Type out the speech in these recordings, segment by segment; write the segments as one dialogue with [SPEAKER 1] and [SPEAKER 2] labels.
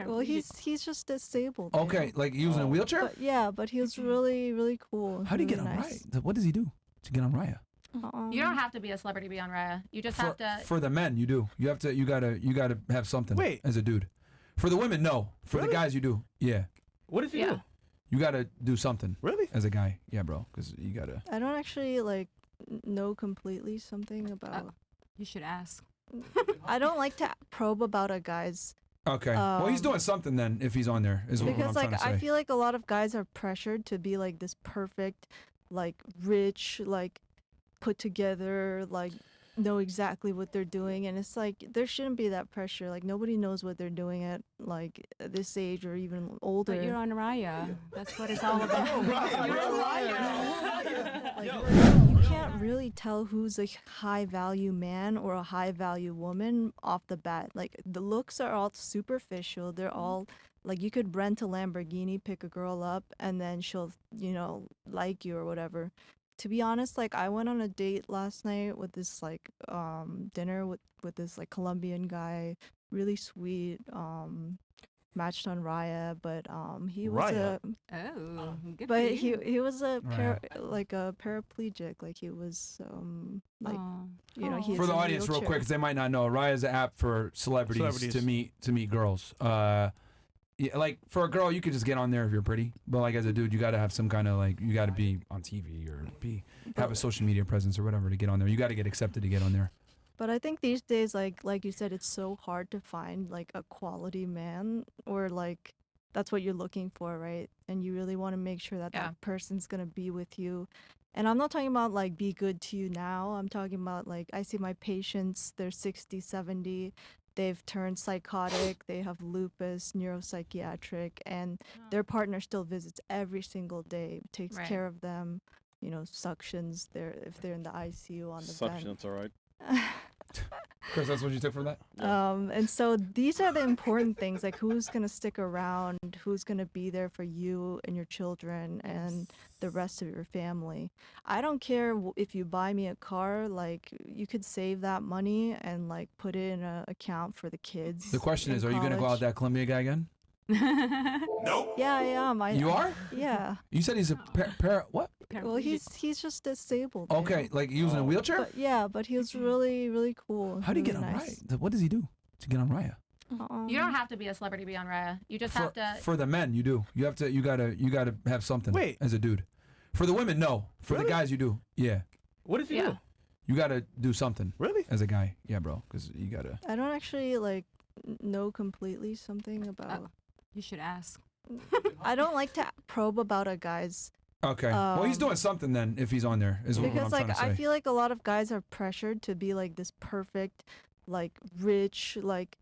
[SPEAKER 1] Well, he's just disabled.
[SPEAKER 2] Okay, like using a wheelchair?
[SPEAKER 1] But yeah, but he was really cool.
[SPEAKER 2] How do you
[SPEAKER 1] really
[SPEAKER 2] get on
[SPEAKER 1] nice.
[SPEAKER 2] Raya? What does he do to get on Raya?
[SPEAKER 3] You don't have to be a celebrity to be on Raya. You just have to.
[SPEAKER 2] For the men, you do. You gotta have something.
[SPEAKER 4] Wait.
[SPEAKER 2] As a dude. For the women, no. For the guys, you do. Yeah.
[SPEAKER 4] What did you do?
[SPEAKER 2] You gotta do something.
[SPEAKER 4] Really?
[SPEAKER 2] As a guy, yeah, bro. Because you gotta.
[SPEAKER 1] I don't actually like know completely something about.
[SPEAKER 5] You should ask.
[SPEAKER 1] I don't like to probe about a guy's.
[SPEAKER 2] Okay. Well, he's doing something then if he's on there. Is what I'm
[SPEAKER 1] because
[SPEAKER 2] trying to say.
[SPEAKER 1] I feel like a lot of guys are pressured to be like this perfect, like rich, like put together, like know exactly what they're doing, and it's like there shouldn't be that pressure. Like nobody knows what they're doing at like this age or even older.
[SPEAKER 5] But you're on Raya. That's what it's all about.
[SPEAKER 4] You're on Raya.
[SPEAKER 1] Like, you can't really tell who's a high value man or a high value woman off the bat. Like the looks are all superficial. They're all like you could rent a Lamborghini, pick a girl up, and then she'll, like you or whatever. To be honest, like I went on a date last night with this like dinner with this like Colombian guy, really sweet, matched on Raya, but he was
[SPEAKER 4] Raya?
[SPEAKER 5] Good
[SPEAKER 1] but
[SPEAKER 5] for you.
[SPEAKER 1] he was a
[SPEAKER 2] Raya.
[SPEAKER 1] like a paraplegic, like he was like
[SPEAKER 5] Aw.
[SPEAKER 1] he
[SPEAKER 2] For
[SPEAKER 1] is
[SPEAKER 2] the
[SPEAKER 1] in a
[SPEAKER 2] audience, real
[SPEAKER 1] wheelchair.
[SPEAKER 2] quick, because they might not know, Raya is an app for celebrities to meet girls. Yeah, like for a girl, you could just get on there if you're pretty, but like as a dude, you got to have some kind of like you got to be on TV or have a social media presence or whatever to get on there. You got to get accepted to get on there.
[SPEAKER 1] But I think these days, like you said, it's so hard to find like a quality man, or like that's what you're looking for, right? And you really want to make sure that that person's gonna be with you. And I'm not talking about like be good to you now. I'm talking about like I see my patients, they're 60, 70. They've turned psychotic, they have lupus, neuropsychiatric, and their partner still visits every single day, takes care of them, suctions if they're in the ICU on the vent.
[SPEAKER 6] Suctions, all right.
[SPEAKER 2] Chris, that's what you took from that?
[SPEAKER 1] And so these are the important things, like who's going to stick around, who's going to be there for you and your children and the rest of your family. I don't care if you buy me a car, like you could save that money and like put it in an account for the kids.
[SPEAKER 2] The question is, are you going to go out with that Columbia guy again?
[SPEAKER 6] Nope.
[SPEAKER 1] Yeah, I am.
[SPEAKER 2] You are?
[SPEAKER 1] Yeah.
[SPEAKER 2] You said he's a what?
[SPEAKER 1] Well, he's just disabled.
[SPEAKER 2] Okay, like using a wheelchair?
[SPEAKER 1] But yeah, but he was really cool.
[SPEAKER 2] How do you
[SPEAKER 1] really
[SPEAKER 2] get on
[SPEAKER 1] nice.
[SPEAKER 2] Raya? What does he do to get on Raya?
[SPEAKER 3] You don't have to be a celebrity to be on Raya. You just have to.
[SPEAKER 2] For the men, you do. You gotta have something.
[SPEAKER 4] Wait.
[SPEAKER 2] As a dude. For the women, no. For the guys, you do. Yeah.
[SPEAKER 4] What did you do?
[SPEAKER 2] You gotta do something.
[SPEAKER 4] Really?
[SPEAKER 2] As a guy, yeah, bro. Because you gotta.
[SPEAKER 1] I don't actually like know completely something about.
[SPEAKER 5] You should ask.
[SPEAKER 1] I don't like to probe about a guy's.
[SPEAKER 2] Okay. Well, he's doing something then if he's on there. Is what I'm
[SPEAKER 1] Because
[SPEAKER 2] trying
[SPEAKER 1] like
[SPEAKER 2] to say.
[SPEAKER 1] I feel like a lot of guys are pressured to be like this perfect, like rich, like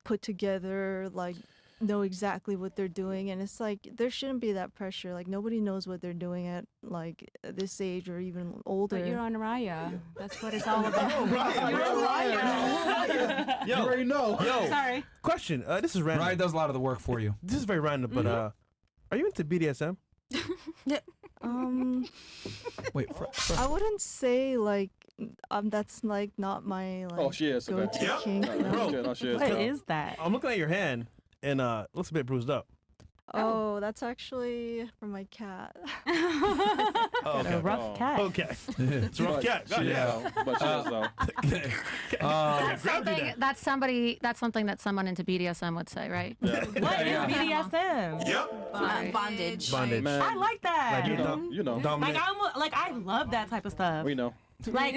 [SPEAKER 1] put together, like know exactly what they're doing, and it's like there shouldn't be that pressure. Like nobody knows what they're doing at like this age or even older.
[SPEAKER 5] But you're on Raya. That's what it's all about.
[SPEAKER 4] You're on Raya. Yo,
[SPEAKER 2] you already know.
[SPEAKER 4] Yo.
[SPEAKER 5] Sorry.
[SPEAKER 4] Question. This is random.
[SPEAKER 2] Ryan does a lot of the work for you.
[SPEAKER 4] This is very random, but are you into BDSM?
[SPEAKER 2] Wait.
[SPEAKER 1] I wouldn't say like that's like not my like.
[SPEAKER 6] Oh, she is.
[SPEAKER 1] Go-to
[SPEAKER 6] Okay.
[SPEAKER 1] kink.
[SPEAKER 4] Bro,
[SPEAKER 6] No, she is.
[SPEAKER 5] What is that?
[SPEAKER 4] I'm looking at your hand, and it looks a bit bruised up.
[SPEAKER 1] Oh, that's actually from my cat.
[SPEAKER 4] Oh, okay.
[SPEAKER 5] A rough cat.
[SPEAKER 4] Okay. It's a rough cat. Got it.
[SPEAKER 6] But she is though.
[SPEAKER 3] That's something that someone into BDSM would say, right?
[SPEAKER 6] Yeah.
[SPEAKER 5] What is BDSM?
[SPEAKER 6] Yep.
[SPEAKER 7] Bondage.
[SPEAKER 4] Bondage.
[SPEAKER 6] Man,
[SPEAKER 5] I like that.
[SPEAKER 6] you know.
[SPEAKER 4] Dominant.
[SPEAKER 5] I love that type of stuff.
[SPEAKER 6] We know.
[SPEAKER 5] Like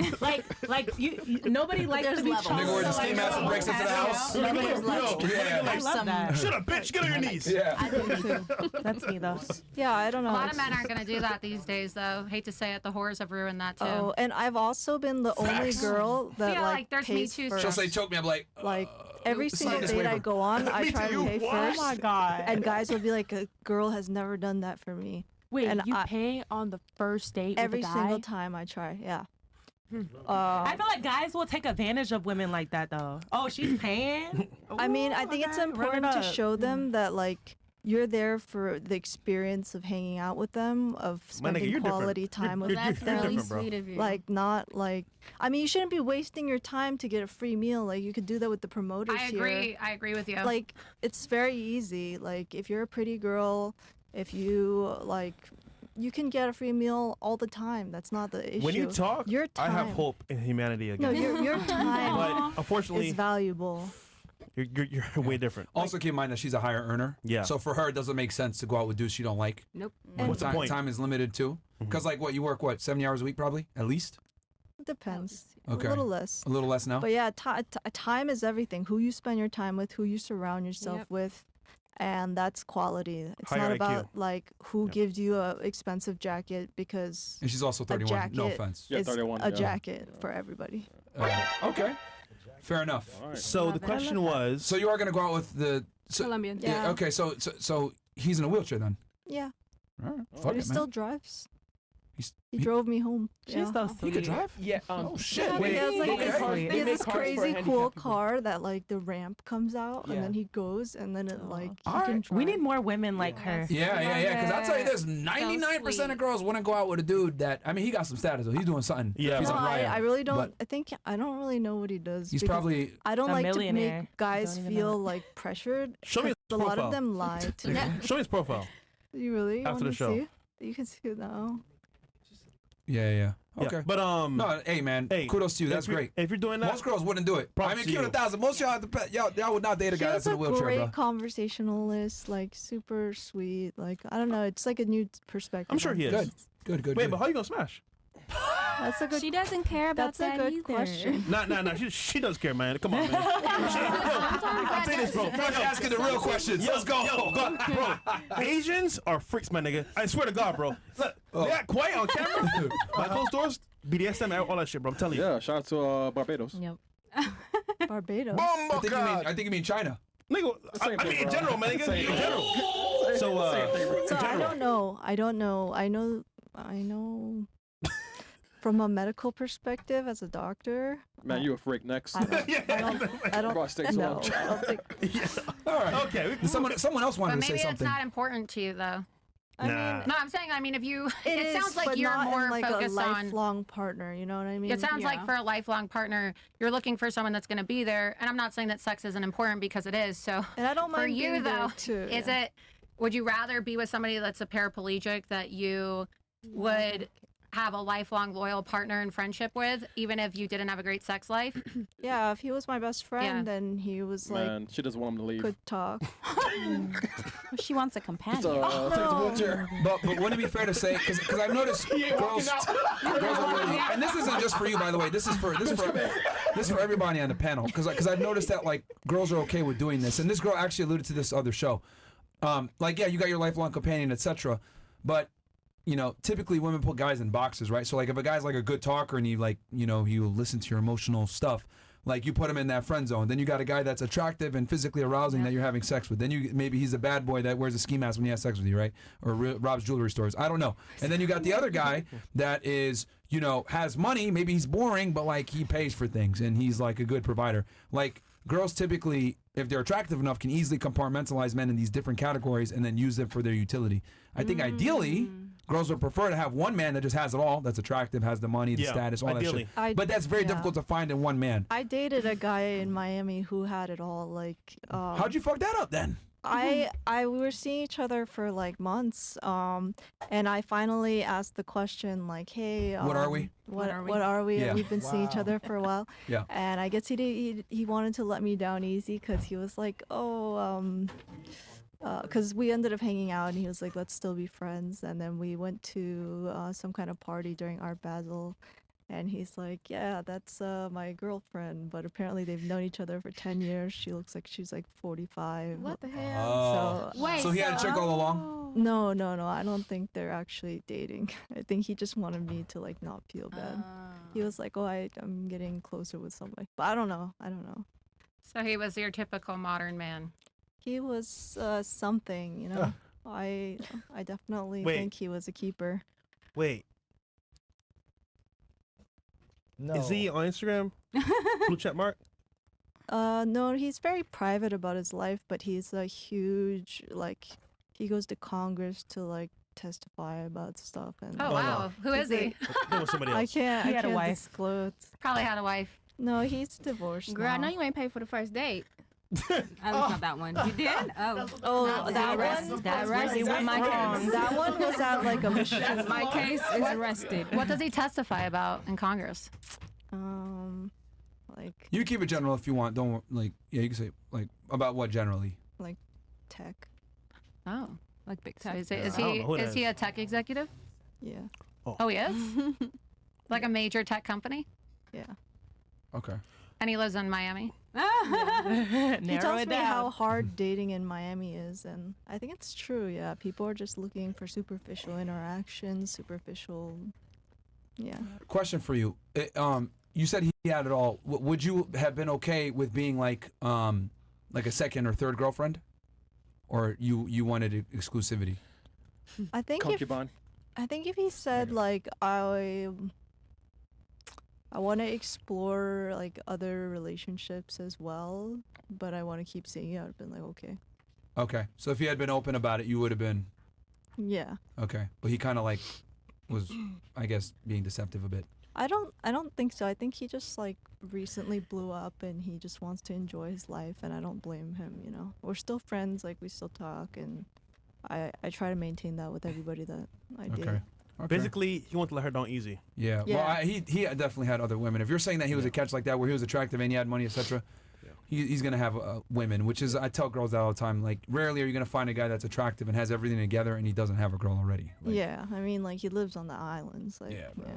[SPEAKER 5] you nobody likes to be
[SPEAKER 7] levels.
[SPEAKER 5] choked.
[SPEAKER 2] Nigga where the
[SPEAKER 5] so,
[SPEAKER 2] ski mask and breaks into the house.
[SPEAKER 5] I love that.
[SPEAKER 4] Shut up, bitch. Get on your knees.
[SPEAKER 2] Yeah.
[SPEAKER 1] I do too.
[SPEAKER 5] That's me though.
[SPEAKER 1] Yeah, I don't know.
[SPEAKER 3] A lot of men aren't going to do that these days, though. Hate to say it, the whores have ruined that too.
[SPEAKER 1] Oh, and I've also been the only girl that
[SPEAKER 3] Yeah,
[SPEAKER 1] like
[SPEAKER 3] like, there's Me
[SPEAKER 1] pays
[SPEAKER 3] Too
[SPEAKER 1] first.
[SPEAKER 2] She'll say choke me. I'm like.
[SPEAKER 1] Like every
[SPEAKER 2] sign
[SPEAKER 1] single
[SPEAKER 2] this
[SPEAKER 1] date I
[SPEAKER 2] waiver.
[SPEAKER 1] go on, I
[SPEAKER 4] Me
[SPEAKER 1] try
[SPEAKER 4] too.
[SPEAKER 1] to pay
[SPEAKER 4] What?
[SPEAKER 1] first.
[SPEAKER 5] Oh my god.
[SPEAKER 1] And guys will be like, a girl has never done that for me.
[SPEAKER 5] Wait,
[SPEAKER 1] and
[SPEAKER 5] you
[SPEAKER 1] I-
[SPEAKER 5] pay on the first date
[SPEAKER 1] Every
[SPEAKER 5] with a guy?
[SPEAKER 1] single time I try, yeah.
[SPEAKER 5] I feel like guys will take advantage of women like that though. Oh, she's paying?
[SPEAKER 1] I mean, I
[SPEAKER 5] Ooh,
[SPEAKER 1] think it's
[SPEAKER 5] okay, run it
[SPEAKER 1] important to
[SPEAKER 5] up.
[SPEAKER 1] show them that like you're there for the experience of hanging out with them, of
[SPEAKER 4] My nigga,
[SPEAKER 1] spending
[SPEAKER 4] you're
[SPEAKER 1] quality time with
[SPEAKER 7] That's
[SPEAKER 4] you're
[SPEAKER 7] really
[SPEAKER 4] different, bro.
[SPEAKER 7] sweet of you.
[SPEAKER 1] like not like I mean you shouldn't be wasting your time to get a free meal. Like you could do that with the promoters
[SPEAKER 3] I
[SPEAKER 1] here.
[SPEAKER 3] agree. I agree with you.
[SPEAKER 1] Like it's very easy. Like if you're a pretty girl, if you like you can get a free meal all the time. That's not the issue.
[SPEAKER 4] When you talk,
[SPEAKER 1] your
[SPEAKER 4] I
[SPEAKER 1] time,
[SPEAKER 4] have hope in humanity
[SPEAKER 1] No,
[SPEAKER 4] again.
[SPEAKER 1] your time
[SPEAKER 4] But unfortunately,
[SPEAKER 1] is valuable.
[SPEAKER 4] you're way different.
[SPEAKER 2] Also, keep in mind that she's a higher earner.
[SPEAKER 4] Yeah.
[SPEAKER 2] So for her, it doesn't make sense to go out with dudes she don't like.
[SPEAKER 7] Nope.
[SPEAKER 1] And
[SPEAKER 4] What's the
[SPEAKER 2] time,
[SPEAKER 4] point?
[SPEAKER 2] time is limited too. Because like what you work 70 hours a week probably at least.
[SPEAKER 1] It depends.
[SPEAKER 2] Okay.
[SPEAKER 1] A little less.
[SPEAKER 2] A little less now.
[SPEAKER 1] But yeah, time is everything. Who you spend your time with, who you surround yourself
[SPEAKER 7] Yep.
[SPEAKER 1] with, and that's quality. It's
[SPEAKER 4] Higher
[SPEAKER 1] not
[SPEAKER 4] IQ.
[SPEAKER 1] about like who
[SPEAKER 4] Yep.
[SPEAKER 1] gives you a expensive jacket because
[SPEAKER 2] And she's also 31. No
[SPEAKER 1] jacket
[SPEAKER 2] offense.
[SPEAKER 6] Yeah,
[SPEAKER 1] it's
[SPEAKER 6] 31,
[SPEAKER 1] a
[SPEAKER 6] yeah.
[SPEAKER 1] jacket for everybody.
[SPEAKER 2] Okay. Fair enough.
[SPEAKER 6] All right.
[SPEAKER 4] So
[SPEAKER 7] Love
[SPEAKER 4] the
[SPEAKER 7] it.
[SPEAKER 4] question was,
[SPEAKER 2] So you are gonna go out with the. So,
[SPEAKER 7] Colombian.
[SPEAKER 1] Yeah.
[SPEAKER 2] Okay. So he's in a wheelchair then.
[SPEAKER 1] Yeah,
[SPEAKER 2] All right.
[SPEAKER 6] Oh.
[SPEAKER 2] Fuck
[SPEAKER 1] but
[SPEAKER 2] it,
[SPEAKER 1] he
[SPEAKER 2] man.
[SPEAKER 1] still drives.
[SPEAKER 2] He's-
[SPEAKER 1] He
[SPEAKER 2] he-
[SPEAKER 1] drove me home.
[SPEAKER 5] She's
[SPEAKER 1] yeah.
[SPEAKER 5] so
[SPEAKER 2] He
[SPEAKER 5] sweet.
[SPEAKER 2] could drive.
[SPEAKER 8] Yeah.
[SPEAKER 2] Oh shit.
[SPEAKER 1] Yeah,
[SPEAKER 4] Wait,
[SPEAKER 1] he has like
[SPEAKER 2] okay.
[SPEAKER 1] this,
[SPEAKER 5] Sweet.
[SPEAKER 1] he
[SPEAKER 5] They
[SPEAKER 1] has
[SPEAKER 5] make
[SPEAKER 1] this
[SPEAKER 8] cars for
[SPEAKER 1] crazy
[SPEAKER 8] handicapped
[SPEAKER 1] cool
[SPEAKER 8] people.
[SPEAKER 1] car that like the ramp comes out
[SPEAKER 8] Yeah.
[SPEAKER 1] and then he goes and then it like he
[SPEAKER 2] Alright.
[SPEAKER 1] can drive.
[SPEAKER 5] We need more women like her.
[SPEAKER 2] Yeah. Because I'll tell you
[SPEAKER 3] Love
[SPEAKER 2] this:
[SPEAKER 3] it.
[SPEAKER 2] 99%
[SPEAKER 3] sweet.
[SPEAKER 2] of girls wouldn't go out with a dude that. I mean, he got some status though. He's doing something.
[SPEAKER 4] Yeah.
[SPEAKER 2] He's
[SPEAKER 1] No,
[SPEAKER 2] on Raya.
[SPEAKER 1] I really don't.
[SPEAKER 2] but
[SPEAKER 1] I don't really know what he does.
[SPEAKER 2] He's
[SPEAKER 1] because
[SPEAKER 2] probably.
[SPEAKER 1] I don't
[SPEAKER 5] a
[SPEAKER 1] like to
[SPEAKER 5] millionaire.
[SPEAKER 1] make guys
[SPEAKER 5] Don't even know
[SPEAKER 1] feel like pressured.
[SPEAKER 4] Show me
[SPEAKER 1] 'cause
[SPEAKER 4] his
[SPEAKER 1] a lot
[SPEAKER 4] profile.
[SPEAKER 1] of them lie to me.
[SPEAKER 4] show me his profile.
[SPEAKER 1] You really
[SPEAKER 4] After
[SPEAKER 1] wanna
[SPEAKER 4] the show.
[SPEAKER 1] See? You can see it now.
[SPEAKER 2] Yeah.
[SPEAKER 4] Yeah.
[SPEAKER 2] Okay.
[SPEAKER 4] But
[SPEAKER 2] No, hey man,
[SPEAKER 4] hey,
[SPEAKER 2] kudos to you. That's
[SPEAKER 4] if you're-
[SPEAKER 2] great.
[SPEAKER 4] If you're doing that,
[SPEAKER 2] Most girls wouldn't do it.
[SPEAKER 4] Props
[SPEAKER 2] I mean,
[SPEAKER 4] to
[SPEAKER 2] Q
[SPEAKER 4] you.
[SPEAKER 2] 1,000. Most y'all, y'all would not date a
[SPEAKER 1] She
[SPEAKER 2] guy
[SPEAKER 1] has
[SPEAKER 2] that's in
[SPEAKER 1] a
[SPEAKER 2] a wheelchair,
[SPEAKER 1] great
[SPEAKER 2] bro.
[SPEAKER 1] conversationalist, like super sweet. Like I don't know, it's like a new perspective.
[SPEAKER 4] I'm sure
[SPEAKER 1] on
[SPEAKER 4] he is.
[SPEAKER 1] things.
[SPEAKER 2] Good.
[SPEAKER 4] Wait, but how you gonna smash?
[SPEAKER 1] That's a good.
[SPEAKER 7] She doesn't care about
[SPEAKER 1] That's a
[SPEAKER 7] that
[SPEAKER 1] good
[SPEAKER 7] either.
[SPEAKER 1] question.
[SPEAKER 4] Nah. She does care, man. Come on, man. I'll say this, bro.
[SPEAKER 2] Fresh asking the real questions. Let's go.
[SPEAKER 4] Bro, Asians are freaks, my nigga. I swear to God, bro. Look, they got quiet on camera. Behind closed doors, BDSM, all that shit, bro. I'm telling you.
[SPEAKER 6] Yeah, shout out to Barbados.
[SPEAKER 7] Yep.
[SPEAKER 1] Barbados.
[SPEAKER 2] I think you mean China.
[SPEAKER 4] Nigga, I
[SPEAKER 6] Same
[SPEAKER 4] mean,
[SPEAKER 6] thing,
[SPEAKER 4] in
[SPEAKER 6] bro.
[SPEAKER 4] general, man. Nigga,
[SPEAKER 6] Same
[SPEAKER 4] in
[SPEAKER 6] thing.
[SPEAKER 4] general. So,
[SPEAKER 1] So
[SPEAKER 4] in
[SPEAKER 1] I
[SPEAKER 4] general.
[SPEAKER 1] don't know. I know. From a medical perspective, as a doctor,
[SPEAKER 6] Man, you a freak next.
[SPEAKER 1] I don't.
[SPEAKER 6] Bro, stay so
[SPEAKER 1] No,
[SPEAKER 6] long.
[SPEAKER 1] I don't think.
[SPEAKER 2] All right.
[SPEAKER 4] Okay.
[SPEAKER 2] Someone else wanted
[SPEAKER 3] But
[SPEAKER 2] to say
[SPEAKER 3] maybe it's
[SPEAKER 2] something.
[SPEAKER 3] not important to you though.
[SPEAKER 1] I
[SPEAKER 4] Nah.
[SPEAKER 1] mean,
[SPEAKER 3] No, I'm saying. I mean, if you,
[SPEAKER 1] it is,
[SPEAKER 3] sounds like
[SPEAKER 1] but
[SPEAKER 3] you're
[SPEAKER 1] not
[SPEAKER 3] more
[SPEAKER 1] in, like
[SPEAKER 3] focused
[SPEAKER 1] a
[SPEAKER 3] on.
[SPEAKER 1] lifelong partner. You know what I mean?
[SPEAKER 3] It sounds like
[SPEAKER 7] Yeah.
[SPEAKER 3] for a lifelong partner, you're looking for someone that's going to be there. And I'm not saying that sex isn't important because it is. So
[SPEAKER 1] And I don't
[SPEAKER 3] for
[SPEAKER 1] mind
[SPEAKER 3] you
[SPEAKER 1] being there,
[SPEAKER 3] though,
[SPEAKER 1] too.
[SPEAKER 3] is
[SPEAKER 1] yeah.
[SPEAKER 3] it? Would you rather be with somebody that's a paraplegic that you would have a lifelong loyal partner and friendship with, even if you didn't have a great sex life?
[SPEAKER 1] Yeah, if he was my best friend and he was like
[SPEAKER 6] Man, she doesn't want him to leave.
[SPEAKER 1] could talk.
[SPEAKER 7] She wants a companion.
[SPEAKER 6] So, take the wheelchair.
[SPEAKER 2] But wouldn't it be fair to say, because I've noticed girls are really, and this isn't just for you, by the way. This is for everybody on the panel, because I've noticed that like girls are okay with doing this, and this girl actually alluded to this other show. Like yeah, you got your lifelong companion, etc. But you know, typically women put guys in boxes, right? So like if a guy's like a good talker and he like, you know, he'll listen to your emotional stuff, like you put him in that friend zone. Then you got a guy that's attractive and physically arousing that you're having sex with. Then maybe he's a bad boy that wears a ski mask when he has sex with you, right? Or robs jewelry stores. I don't know. And then you got the other guy that is, you know, has money. Maybe he's boring, but like he pays for things and he's like a good provider. Like girls typically, if they're attractive enough, can easily compartmentalize men in these different categories and then use them for their utility. I think ideally, girls would prefer to have one man that just has it all, that's attractive, has the money, the
[SPEAKER 4] Yeah,
[SPEAKER 2] status, all
[SPEAKER 4] ideally.
[SPEAKER 2] that shit. But that's very
[SPEAKER 1] Yeah.
[SPEAKER 2] difficult to find in one man.
[SPEAKER 1] I dated a guy in Miami who had it all. Like,
[SPEAKER 2] How'd you fuck that up then?
[SPEAKER 1] we were seeing each other for like months, and I finally asked the question like, "Hey,
[SPEAKER 2] What are we?
[SPEAKER 1] What
[SPEAKER 7] are we?
[SPEAKER 1] are we?"
[SPEAKER 2] Yeah.
[SPEAKER 1] And we've been seeing each other for a while.
[SPEAKER 2] Yeah.
[SPEAKER 1] And I guess he wanted to let me down easy because he was like, because we ended up hanging out and he was like, let's still be friends. And then we went to some kind of party during Art Basel. And he's like, yeah, that's my girlfriend. But apparently they've known each other for 10 years. She looks like she's like 45.
[SPEAKER 7] What the hell?
[SPEAKER 2] Oh.
[SPEAKER 7] Wait,
[SPEAKER 2] So he had a chick all along?
[SPEAKER 1] No. I don't think they're actually dating. I think he just wanted me to like not feel bad. He was like, oh, I'm getting closer with somebody. But I don't know.
[SPEAKER 3] So he was your typical modern man.
[SPEAKER 1] He was something, you know. I definitely
[SPEAKER 4] Wait.
[SPEAKER 1] think he was a keeper.
[SPEAKER 4] Wait,
[SPEAKER 8] No.
[SPEAKER 4] is he on Instagram? Blue check mark?
[SPEAKER 1] No, he's very private about his life, but he's a huge like he goes to Congress to like testify about stuff. And
[SPEAKER 3] Oh, wow. Who is he?
[SPEAKER 4] There was somebody else.
[SPEAKER 1] I can't.
[SPEAKER 5] He
[SPEAKER 1] I
[SPEAKER 5] had a
[SPEAKER 1] can't
[SPEAKER 5] wife.
[SPEAKER 1] disclose.
[SPEAKER 3] Probably had a wife.
[SPEAKER 1] No, he's divorced.
[SPEAKER 8] Girl, I
[SPEAKER 1] now.
[SPEAKER 8] know you ain't paid for the first date. I not that one. You did? Oh.
[SPEAKER 1] Oh, that one.
[SPEAKER 8] That arrest is my case.
[SPEAKER 1] That one was at like a mission.
[SPEAKER 8] My case is arrested.
[SPEAKER 3] What does he testify about in Congress?
[SPEAKER 1] Like
[SPEAKER 2] You keep it general if you want. Don't like. Yeah, you can say like about what generally.
[SPEAKER 1] tech.
[SPEAKER 3] Oh.
[SPEAKER 7] Like big
[SPEAKER 3] So
[SPEAKER 7] tech.
[SPEAKER 3] is
[SPEAKER 4] I don't know who that
[SPEAKER 3] he a tech executive?
[SPEAKER 1] Yeah.
[SPEAKER 3] Oh, he is? Like a major tech company?
[SPEAKER 1] Yeah.
[SPEAKER 2] Okay.
[SPEAKER 3] And he lives in Miami?
[SPEAKER 1] He
[SPEAKER 5] Narrow
[SPEAKER 1] tells
[SPEAKER 5] it
[SPEAKER 1] me how
[SPEAKER 5] down.
[SPEAKER 1] hard dating in Miami is, and I think it's true. Yeah, people are just looking for superficial interactions, superficial. Yeah.
[SPEAKER 2] Question for you. You said he had it all. Would you have been okay with being like a second or third girlfriend, or you wanted exclusivity?
[SPEAKER 1] I think
[SPEAKER 6] Concubine.
[SPEAKER 1] if he said like I want to explore like other relationships as well, but I want to keep seeing you, I'd have been like, okay.
[SPEAKER 2] Okay. So if he had been open about it, you would have been
[SPEAKER 1] Yeah.
[SPEAKER 2] okay. But he kind of like was, I guess, being deceptive a bit.
[SPEAKER 1] I don't think so. I think he just like recently blew up and he just wants to enjoy his life, and I don't blame him, you know. We're still friends, like we still talk, and I try to maintain that with everybody that I date.
[SPEAKER 2] Okay.
[SPEAKER 4] Basically, he wanted to let her down easy.
[SPEAKER 2] Yeah.
[SPEAKER 1] Yeah.
[SPEAKER 2] Well, he definitely had other women. If you're saying that he was a catch like that, where he was attractive and he had money, etc., he's gonna have women. Which is, I tell girls that all the time. Like, rarely are you gonna find a guy that's attractive and has everything together and he doesn't have a girl already. Like,
[SPEAKER 1] Yeah, I mean, like he lives on the islands. Like,
[SPEAKER 2] Yeah, bro.